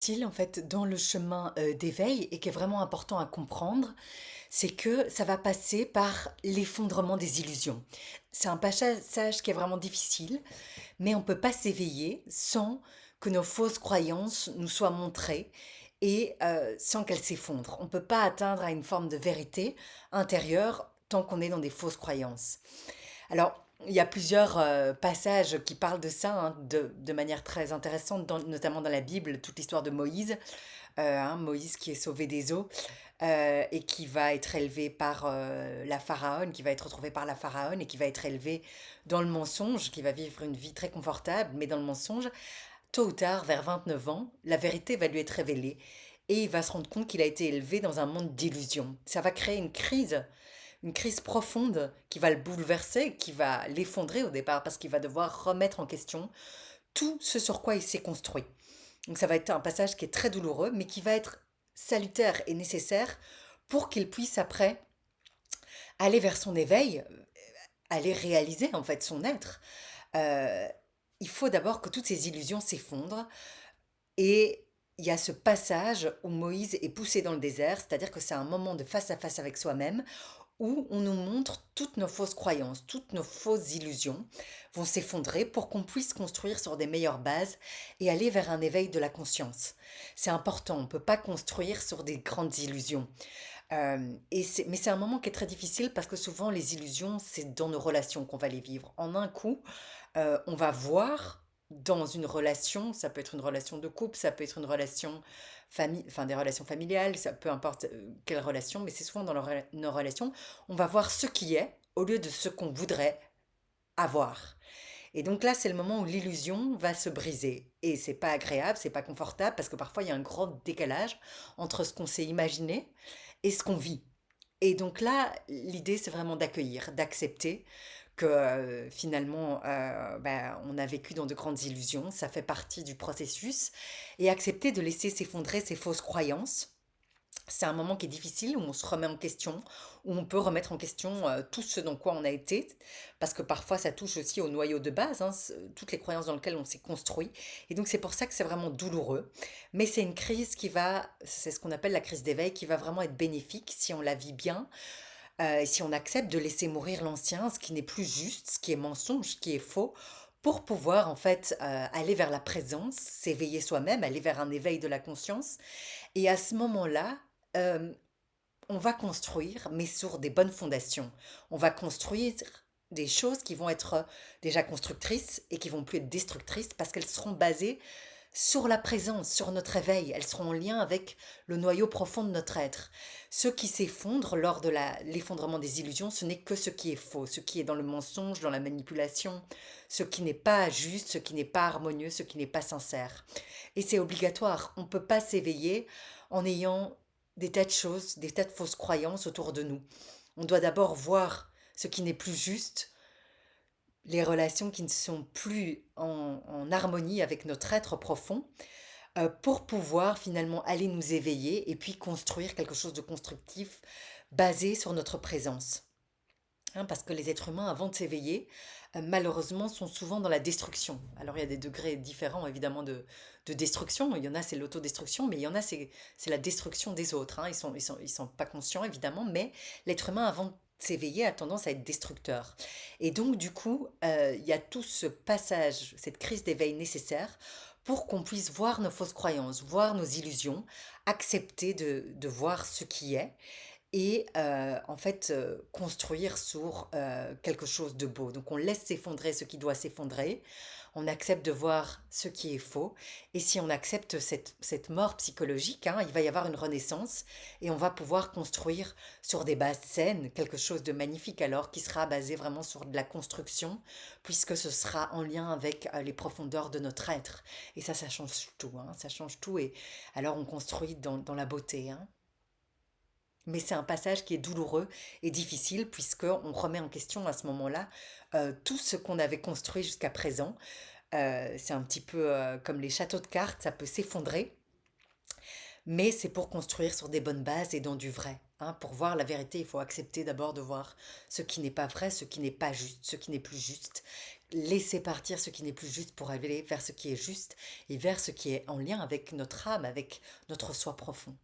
difficile en fait dans le chemin d'éveil et qui est vraiment important à comprendre, c'est que ça va passer par l'effondrement des illusions. C'est un passage qui est vraiment difficile, mais on ne peut pas s'éveiller sans que nos fausses croyances nous soient montrées et sans qu'elles s'effondrent. On ne peut pas atteindre à une forme de vérité intérieure tant qu'on est dans des fausses croyances. Alors, il y a plusieurs passages qui parlent de ça de manière très intéressante, notamment dans la Bible, toute l'histoire de Moïse, Moïse qui est sauvé des eaux et qui va être élevé par la pharaon, qui va être retrouvé par la pharaon et qui va être élevé dans le mensonge, qui va vivre une vie très confortable, mais dans le mensonge. Tôt ou tard, vers 29 ans, la vérité va lui être révélée et il va se rendre compte qu'il a été élevé dans un monde d'illusions. Ça va créer une crise profonde qui va le bouleverser, qui va l'effondrer au départ parce qu'il va devoir remettre en question tout ce sur quoi il s'est construit. Donc ça va être un passage qui est très douloureux, mais qui va être salutaire et nécessaire pour qu'il puisse après aller vers son éveil, aller réaliser en fait son être. Euh, il faut d'abord que toutes ces illusions s'effondrent et il y a ce passage où Moïse est poussé dans le désert, c'est-à-dire que c'est un moment de face à face avec soi-même où on nous montre toutes nos fausses croyances, toutes nos fausses illusions vont s'effondrer pour qu'on puisse construire sur des meilleures bases et aller vers un éveil de la conscience. C'est important, on ne peut pas construire sur des grandes illusions. Mais c'est un moment qui est très difficile parce que souvent les illusions, c'est dans nos relations qu'on va les vivre. En un coup, on va voir dans une relation, ça peut être une relation de couple, ça peut être une relation enfin des relations familiales, ça peu importe quelle relation, mais c'est souvent dans nos relations, on va voir ce qui est au lieu de ce qu'on voudrait avoir. Et donc là, c'est le moment où l'illusion va se briser. Et c'est pas agréable, c'est pas confortable, parce que parfois il y a un grand décalage entre ce qu'on s'est imaginé et ce qu'on vit. Et donc là, l'idée, c'est vraiment d'accueillir, d'accepter que finalement, on a vécu dans de grandes illusions, ça fait partie du processus, et accepter de laisser s'effondrer ces fausses croyances. C'est un moment qui est difficile, où on se remet en question, où on peut remettre en question tout ce dans quoi on a été, parce que parfois ça touche aussi au noyau de base, toutes les croyances dans lesquelles on s'est construit. Et donc c'est pour ça que c'est vraiment douloureux. Mais c'est une crise c'est ce qu'on appelle la crise d'éveil, qui va vraiment être bénéfique si on la vit bien, si on accepte de laisser mourir l'ancien, ce qui n'est plus juste, ce qui est mensonge, ce qui est faux, pour pouvoir en fait aller vers la présence, s'éveiller soi-même, aller vers un éveil de la conscience. Et à ce moment-là, euh, on va construire, mais sur des bonnes fondations. On va construire des choses qui vont être déjà constructrices et qui vont plus être destructrices parce qu'elles seront basées sur la présence, sur notre éveil. Elles seront en lien avec le noyau profond de notre être. Ce qui s'effondre lors de l'effondrement des illusions, ce n'est que ce qui est faux, ce qui est dans le mensonge, dans la manipulation, ce qui n'est pas juste, ce qui n'est pas harmonieux, ce qui n'est pas sincère. Et c'est obligatoire. On ne peut pas s'éveiller en ayant des tas de choses, des tas de fausses croyances autour de nous. On doit d'abord voir ce qui n'est plus juste, les relations qui ne sont plus en harmonie avec notre être profond, pour pouvoir finalement aller nous éveiller et puis construire quelque chose de constructif basé sur notre présence. Parce que les êtres humains, avant de s'éveiller, malheureusement, sont souvent dans la destruction. Alors, il y a des degrés différents, évidemment, de destruction. Il y en a, c'est l'autodestruction, mais il y en a, c'est la destruction des autres. Ils sont pas conscients, évidemment, mais l'être humain, avant de s'éveiller, a tendance à être destructeur. Et donc, du coup, il y a tout ce passage, cette crise d'éveil nécessaire pour qu'on puisse voir nos fausses croyances, voir nos illusions, accepter de voir ce qui est et en fait construire sur quelque chose de beau. Donc on laisse s'effondrer ce qui doit s'effondrer, on accepte de voir ce qui est faux, et si on accepte cette mort psychologique, il va y avoir une renaissance, et on va pouvoir construire sur des bases saines quelque chose de magnifique alors qui sera basé vraiment sur de la construction, puisque ce sera en lien avec les profondeurs de notre être. Et ça change tout, ça change tout, et alors on construit dans la beauté. Mais c'est un passage qui est douloureux et difficile puisqu'on remet en question à ce moment-là tout ce qu'on avait construit jusqu'à présent. C'est un petit peu comme les châteaux de cartes, ça peut s'effondrer, mais c'est pour construire sur des bonnes bases et dans du vrai. Hein, pour voir la vérité, il faut accepter d'abord de voir ce qui n'est pas vrai, ce qui n'est pas juste, ce qui n'est plus juste. Laisser partir ce qui n'est plus juste pour aller vers ce qui est juste et vers ce qui est en lien avec notre âme, avec notre soi profond.